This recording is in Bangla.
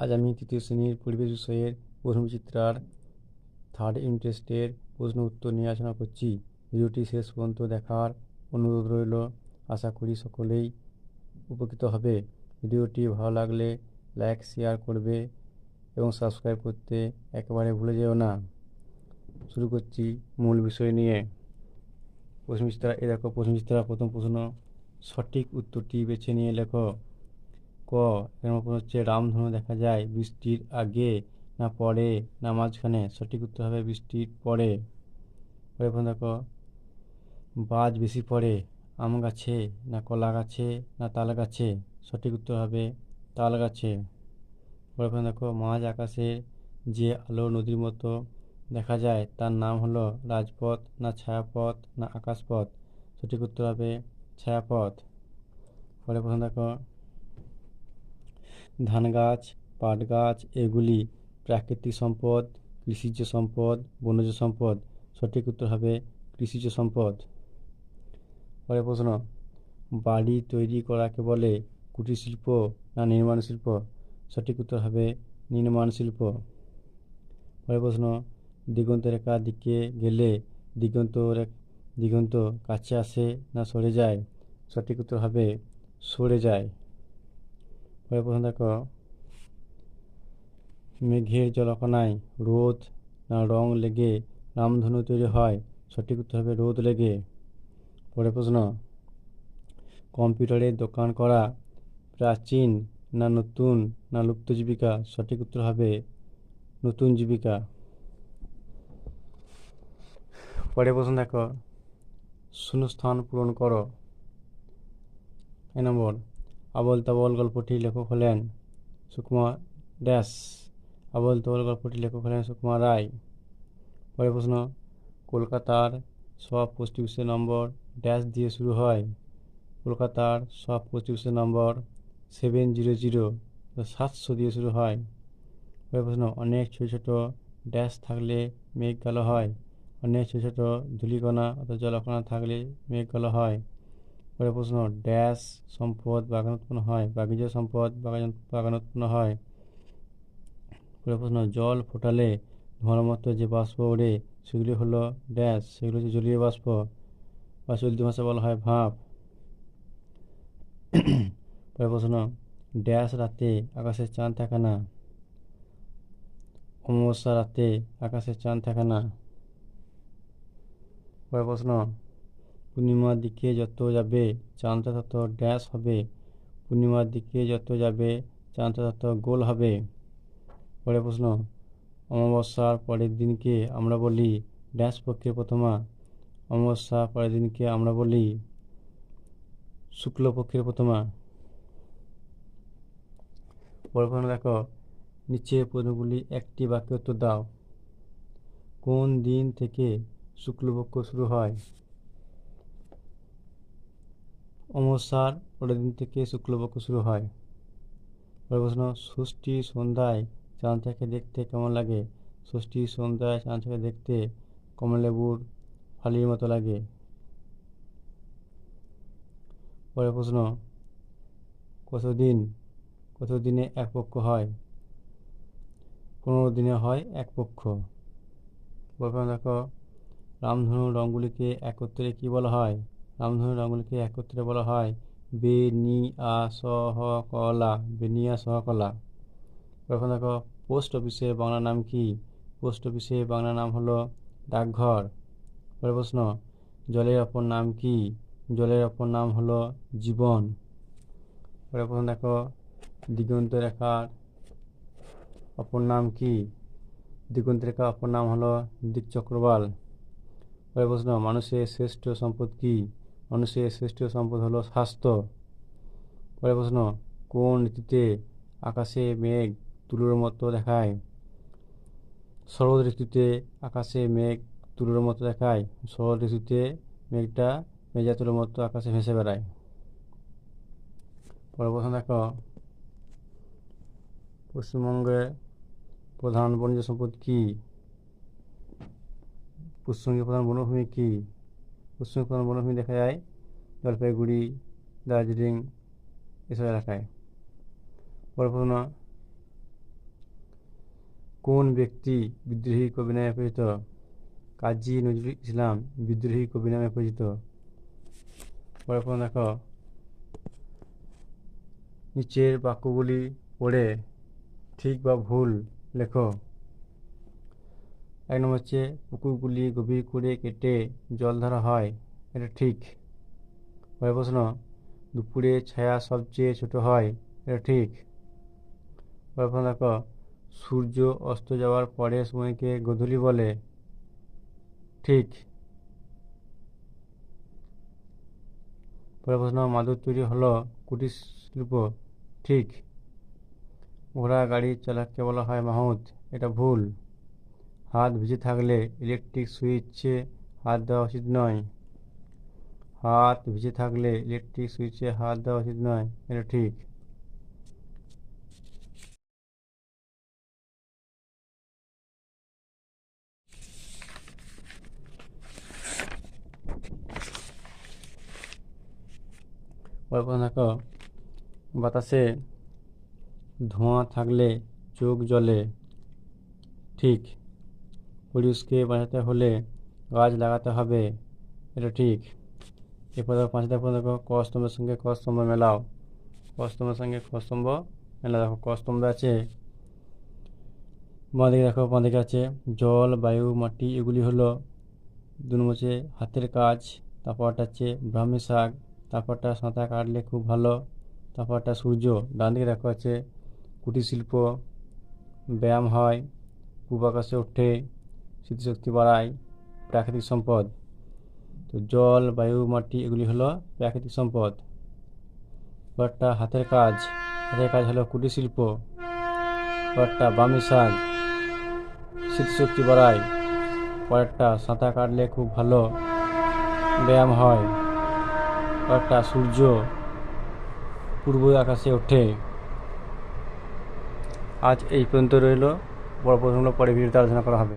আজ আমি তৃতীয় শ্রেণীর পরিবেশ বিষয়ের প্রশ্নবিচিত্রার থার্ড ইন্টারেস্টের প্রশ্ন উত্তর নিয়ে আলোচনা করছি। ভিডিওটি শেষ পর্যন্ত দেখার অনুরোধ রইল। আশা করি সকলেই উপকৃত হবে। ভিডিওটি ভালো লাগলে লাইক শেয়ার করবে এবং সাবস্ক্রাইব করতে একেবারে ভুলে যেও না। শুরু করছি মূল বিষয় নিয়ে। প্রশ্নবিচিত্রা দেখো, প্রশ্নবিচিত্রা প্রথম প্রশ্ন, সঠিক উত্তরটি বেছে নিয়ে লেখো। ক এর প্রশ্ন হচ্ছে, রামধনু দেখা যায় বৃষ্টির আগে না পরে না মাঝখানে? সঠিক উত্তর হবে বৃষ্টির পরে। পরে প্রশ্ন দেখো, বাজ বেশি পড়ে আম গাছে না কলা গাছে না তাল গাছে? সঠিক উত্তর হবে তাল গাছে। পরে প্রশ্ন দেখো, মাঝ আকাশে যে আলো নদীর মতো দেখা যায় তার নাম হলো রাজপথ না ছায়াপথ না আকাশপথ? সঠিক উত্তর হবে ছায়াপথ। পরে প্রশ্ন দেখো, ধান গাছ পাট গাছ এগুলি প্রাকৃতিক সম্পদ, কৃষিজ সম্পদ, বনজ সম্পদ? সঠিক উত্তর হবে কৃষিজ সম্পদ। পরের প্রশ্ন, বাড়ি তৈরি করাকে বলে কুটির শিল্প না নির্মাণ শিল্প? সঠিক উত্তর হবে নির্মাণ শিল্প। পরের প্রশ্ন, দিগন্ত রেখার দিকে গেলে দিগন্ত কাছে আসে না সরে যায়? সঠিক উত্তর হবে সরে যায়। পরের প্রশ্ন দেখো, মেঘের জলকণায় রোদ না রং লেগে রামধনু তৈরি হয়? সঠিক উত্তর হবে রোদ লেগে। পরের প্রশ্ন, কম্পিউটারের দোকান করা প্রাচীন না নতুন না লুপ্ত জীবিকা? সঠিক উত্তর হবে নতুন জীবিকা। পরের প্রশ্ন দেখো, শূন্যস্থান পূরণ করো। 1 নম্বর, আবল তাবল গল্পটির লেখক হলেন সুকুমার ড্যাশ। আবল তাবল গল্পটির লেখক হলেন সুকুমার রায়। পরের প্রশ্ন, কলকাতার সব পোস্ট অফিসের নম্বর ড্যাশ দিয়ে শুরু হয়? কলকাতার সব পোস্ট অফিসের নম্বর 700 700 দিয়ে শুরু হয়। পরের প্রশ্ন, অনেক ছোট ছোট ড্যাশ থাকলে মেঘ কালো হয়? অনেক ছোট ছোট ধূলিকণা অথবা জলকণা থাকলে মেঘ কালো হয়। পরের প্রশ্ন, ড্যাশ সম্পদ বাগান উৎপন্ন হয়? বাগিজ সম্পদ বাগান উৎপন্ন হয়। পরের প্রশ্ন, জল ফোটালে ধোঁয়ার মতো যে বাষ্প ওড়ে সেগুলি হলো ড্যাশ, সেগুলো হচ্ছে জলীয় বাষ্প বা চলতি ভাষা বলা হয় ভাপ। পরের প্রশ্ন, ড্যাশ রাতে আকাশে চাঁদ থাকে না? অমাবস্যা রাতে আকাশে চাঁদ থাকে না। পরের প্রশ্ন, পূর্ণিমার দিকে যত যাবে চাঁদটা তত ড্যাশ হবে? পূর্ণিমার দিকে যত যাবে চাঁদটা তত গোল হবে। পরের প্রশ্ন, অমাবস্যার পরের দিনকে আমরা বলি ড্যাশ পক্ষের প্রথমা? অমাবস্যার পরের দিনকে আমরা বলি শুক্লপক্ষের প্রথমা। পরের প্রশ্ন দেখো, নিচের প্রশ্নগুলি একটি বাক্যে উত্তর দাও। কোন দিন থেকে শুক্লপক্ষ শুরু হয়? অমাবস্যার পরের দিন থেকে শুক্লপক্ষ শুরু হয়। পরের প্রশ্ন, ষষ্ঠী সন্ধ্যায় চাঁদটাকে দেখতে কেমন লাগে? ষষ্ঠী সন্ধ্যায় চাঁদটাকে দেখতে কমলালেবুর ফালির মতো লাগে। পরের প্রশ্ন, কতদিনে এক পক্ষ হয়? 15 দিনে হয় এক পক্ষ। পরের দেখো, রামধনুর রঙগুলিকে একত্রে কি বলা হয়? রামধনুর রঙগুলিকে একত্রে বলা হয় বেনিয়াসহকলা। বেনিয়াসহকলা। পরের দেখো, পোস্ট অফিসের বাংলা নাম কি? পোস্ট অফিসের বাংলা নাম হলো ডাকঘর। পরের প্রশ্ন, জলের অপর নাম কি? জলের অপর নাম হলো জীবন। পরের প্রশ্ন দেখো, দিগন্ত রেখার অপর নাম কি? দিগন্ত রেখার অপর নাম হলো দিকচক্রবাল। পরের প্রশ্ন, মানুষের শ্রেষ্ঠ সম্পদ কি? মানুষের শ্রেষ্ঠ সম্পদ হলো স্বাস্থ্য। পরের প্রশ্ন, কোন ঋতুতে আকাশে মেঘ তুলোর মতো দেখায়? শরৎ ঋতুতে আকাশে মেঘ তুলোর মতো দেখায়। শরৎ ঋতুতে মেঘটা মেঘা তুলোর মতো আকাশে ভেসে বেড়ায়। পরের প্রশ্ন দেখো, পশ্চিমবঙ্গের প্রধান বনজ সম্পদ কি? পশ্চিমবঙ্গের প্রধান বনভূমি কি? পশ্চিমবঙ্গের প্রধান বনভূমি দেখা যায় জলপাইগুড়ি, দার্জিলিং এসব এলাকায়। পরের প্রশ্ন, কোন ব্যক্তি বিদ্রোহী কবি নামে পরিচিত? কাজী নজরুল ইসলাম বিদ্রোহী কবি নামে পরিচিত। পরের প্রশ্ন দেখো, নিচের বাক্যগুলি পড়ে ঠিক বা ভুল লেখো। 1 নম্বর হচ্ছে পুকুরগুলি গভীর করে কেটে জল ধরা হয়, এটা ঠিক। পরের প্রশ্ন, দুপুরে ছায়া সবচেয়ে ছোট হয়, এটা ঠিক। পরের প্রশ্ন দেখো, সূর্য অস্ত যাওয়ার পরের সময়কে গোধূলি বলে, ঠিক। পরের প্রশ্ন, মাদুর তৈরি হলো কুটির শিল্প, ঠিক। ঘোড়া গাড়ির চালককে বলা হয় মাহুত, এটা ভুল। হাত ভিজে থাকলে ইলেকট্রিক সুইচে হাত দেওয়া উচিত নয়, হাত ভিজে থাকলে ইলেকট্রিক সুইচে হাত দেওয়া উচিত নয়, এটা ঠিক। পরের প্রশ্ন দেখো, বাতাসে ধোঁয়া থাকলে চোখ জ্বলে, ঠিক। পরিবেশকে বাঁচাতে হলে গাছ লাগাতে হবে, এটা ঠিক। এরপর দেখো 5 দেখো, দেখো ক স্তম্ভের সঙ্গে খ স্তম্ভ মেলাও। ক স্তম্ভের সঙ্গে খ স্তম্ভ মেলা। দেখো ক স্তম্ভে আছে, বাঁদিকে দেখো, বাঁদিকে আছে জল, বায়ু, মাটি, এগুলি হলো 2 নম্বর হচ্ছে হাতের কাজ। তারপরটা হচ্ছে ব্রাহ্মী শাক, তারপরটা সাঁতার কাটলে খুব ভালো, তারপরটা সূর্য। ডান দিকে দেখো আছে কুটির শিল্প, ব্যায়াম হয়, পূব আকাশে ওঠে, স্মৃতিশক্তি বাড়ায়, প্রাকৃতিক সম্পদ। তো জল, বায়ু, মাটি এগুলি হলো প্রাকৃতিক সম্পদ। পরেরটা হাতের কাজ, হাতের কাজ হলো কুটির শিল্প। পরেরটা ব্রাহ্মী শাক, স্মৃতিশক্তি বাড়ায়। পরেরটা সাঁতার কাটলে খুব ভালো, ব্যায়াম হয়। পরেরটা সূর্য পূর্ব আকাশে ওঠে। আজ এই পর্যন্ত রইল, বড় প্রশ্নগুলো পরে ভিডিওতে আলোচনা করা হবে।